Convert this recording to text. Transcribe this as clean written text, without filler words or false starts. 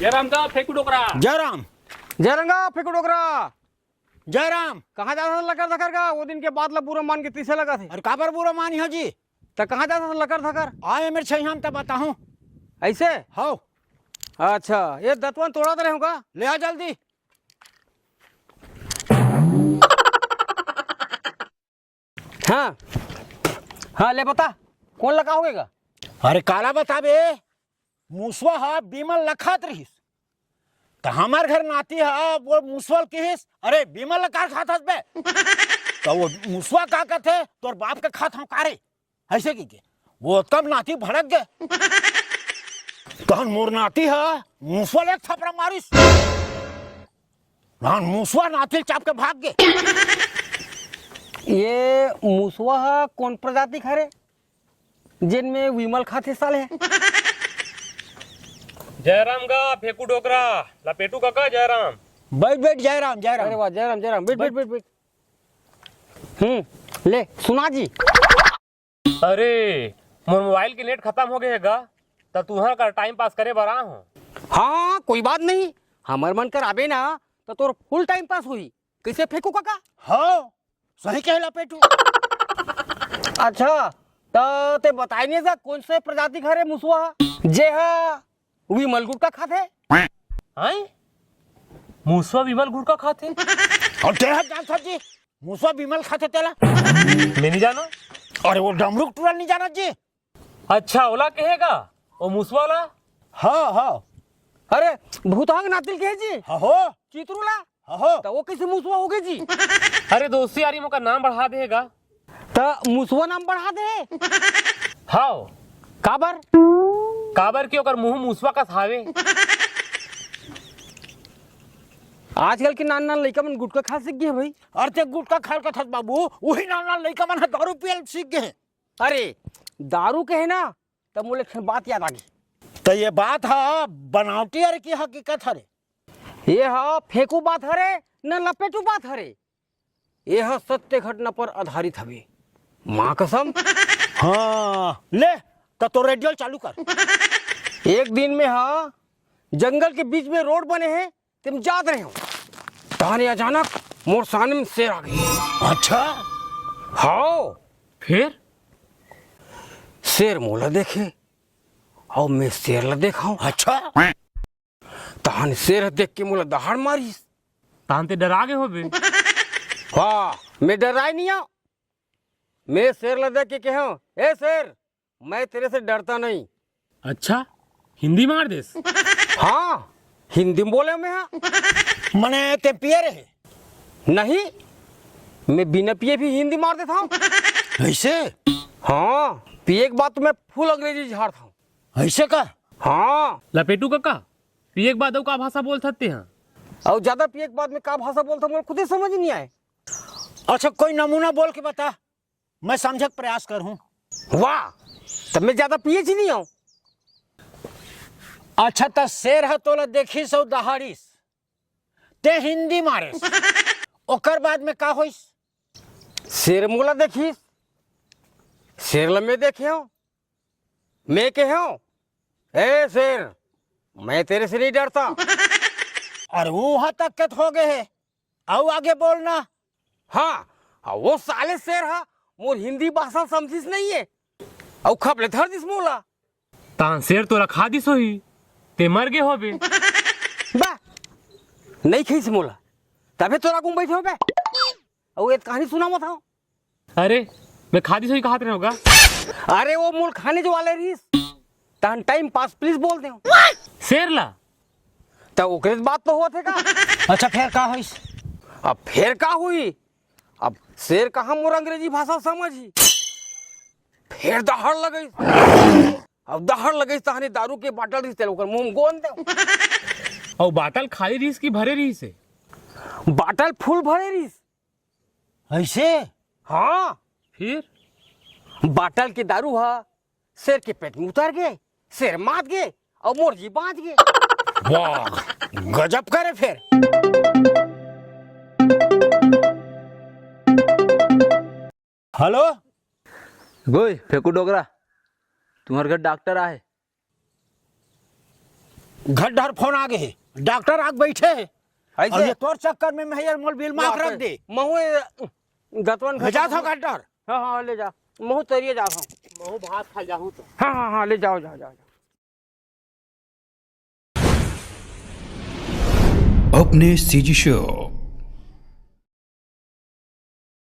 जयराम का फेंकू डोकरा। जयराम जयरंगा फेंको डोकरा। जयराम कहाँ जाता था लकर धकर का? वो दिन के बाद बुरा मान के तीसरे लगा थे। अरे काबर बुरा मानी हो जी? तो कहाँ जाता था लकर धकर? आए मेरे छह हम तब बताऊं। ऐसे हो अच्छा, ये दतवन तोड़ा रहे होगा। ले आ जल्दी। हाँ हाँ, ले बता कौन लगा होगा? अरे काला बताबे, मुसवा हा बीमल लखात रहीस तो हमार घर नाती है वो मुसवल किहिस। अरे बीमल लकार खात हस बे तो वो मुसवा का कहते तोर बाप के खात हम कारे ऐसे की के वो तब नाती भड़क गए तहन मोर नाती है मुसवल एक थपड़ा मारिस नान मुसवा नाती चाप के भाग गए। ये मुसवा कौन प्रजाति खरे जिनमें विमल खाते साले है? जयराम का फेंकू डोकरा लपेटू काका जयराम। बैठ बैठ जयराम अरे जयराम। वाह, जयराम जयराम, बैठ बैठ बैठ बैठ। ले सुना जी। अरे मोर मोबाइल की नेट खत्म हो गए हैगा तो तुहर का टाइम पास करे बरा हूँ। हाँ कोई बात नहीं, हमार मन कर आबे ना तो तोर फुल टाइम पास हुई। कैसे फेंकू काका? हाँ सही कहला पेटू। अच्छा तो ते बताई नहीं जा कौन से प्रजाति खरे मुसवा जे हा विमल गुटका खाते? हैं मूसवा विमल गुड़ का खाते? और तेरा जान सच्ची मुसवा बीमल खाते तेला? मैं नहीं जाना। अरे वो डमरू टूरा नहीं जाना जी। अच्छा ओला कहेगा ओ मूसवा ला। हाँ हाँ अरे भूतांग नातिल के है जी हाँ हो चित्रुला। हाँ हो तो वो कैसे मुसवा हो गए जी? अरे दोस्ती यारी मोका नाम बढ़ा देगा। तो मुसवा नाम बढ़ा दे। हाँ काबर? काबर की ओकर मुंह मूसवा का थावे। आजकल के नान नान लड़का मन गुटका खा सीख गए भाई। अरे ते गुटका खाल का थस बाबू वही नाना लड़का मन दारू पियल सीख गए। अरे दारू के है ना तब मुझे एक बात याद आ गई। तो ये बात है बनावटी अरे की हकीकत हरे? ये हा फेंकू बात हरे न लपेटू बात हरे। ये हा सत्य घटना पर आधारित हवे, माँ कसम। हाँ ले तो रेडियो चालू कर। एक दिन में हा जंगल के बीच में रोड बने हैं, तुम याद रहे हो? ताने अचानक मोर सामने में शेर आ गई। अच्छा हाँ फिर शेर मोला देखे और मैं शेर ला देखा हूँ। अच्छा तान शेर देख के मोला दहाड़ मारिस। तानते डरा गए हो बे। वाह, मैं डराई नहीं हूँ। मैं शेर ला देख के कहा, ए शेर मैं तेरे से डरता नहीं। अच्छा हिंदी मार देस। हाँ हिंदी में बोले मैं। हाँ मने ते पिए रहे? नहीं, मैं बिना पिए भी हिंदी मार देता हूँ। ऐसे? हाँ पिए के बाद तो मैं फुल अंग्रेजी झाड़ता हूँ। ऐसे का? हाँ लपेटू काका पिए के बाद का भाषा बोल सकते हैं? और ज्यादा पिए के बाद में का भाषा बोलता हूँ मुझे खुद ही समझ नहीं आए। अच्छा कोई नमूना बोल के बता, मैं समझे के प्रयास करूं। वाह, तब मैं ज्यादा पिए ही नहीं हूँ। अच्छा तो शेर है तोला देखी सो दहाड़ीस ते हिंदी मारिस ओकर बाद में का होइस? शेर मोला देखिस, शेर ला मैं देखे हूँ। मैं कहे हूँ, ए शेर मैं तेरे से नहीं डरता। और वहां तक के हो गए है और आगे बोलना। हाँ वो साले शेर हा मोर हिंदी भाषा समझिस नहीं है और खबले धर दिस मोला। तान शेर तो रखा दिस होई ते मर गए हो बे। बा नहीं खींच मोला तबे तोरा गुम बैठे हो बे और एक कहानी सुना मत हो। अरे मैं खादी सोई कहा होगा। अरे वो मूल खाने जो वाले रहीस तहन टाइम पास प्लीज बोल दे शेर ला तो ओकरे बात तो हुआ थे का। अच्छा फिर का होइस? अब फिर का हुई? अब शेर कहाँ मोर अंग्रेजी भाषा समझी। फिर दहाड़ लगई। अब दहाड़ लगई तहने दारू के बाटल रहीस तेल ओकर मुंह में गोंद दे। और बाटल खाली रहीस की भरे रही से? बाटल फुल भरे रहीस। ऐसे? हाँ फिर बाटल के दारू हा शेर के पेट में उतर गए, शेर मात गए और मोर जी बाँच गए। वाह गजब करे फिर। हेलो गोई फेंकू डोगरा, तुम्हारे घर डॉक्टर आए। घड्ढर फोन आ गए, डॉक्टर आग बैठे है। ऐसे? और ये तोर चक्कर में मैं यार मोल बिल माफ रख दे। महू दतवन भेजा था घड्ढर। हाँ हाँ ले जा, महू तरिए जा। महू भात खा जाऊं तो हाँ हाँ हाँ ले जाओ जाओ जाओ। अपने सीजी शो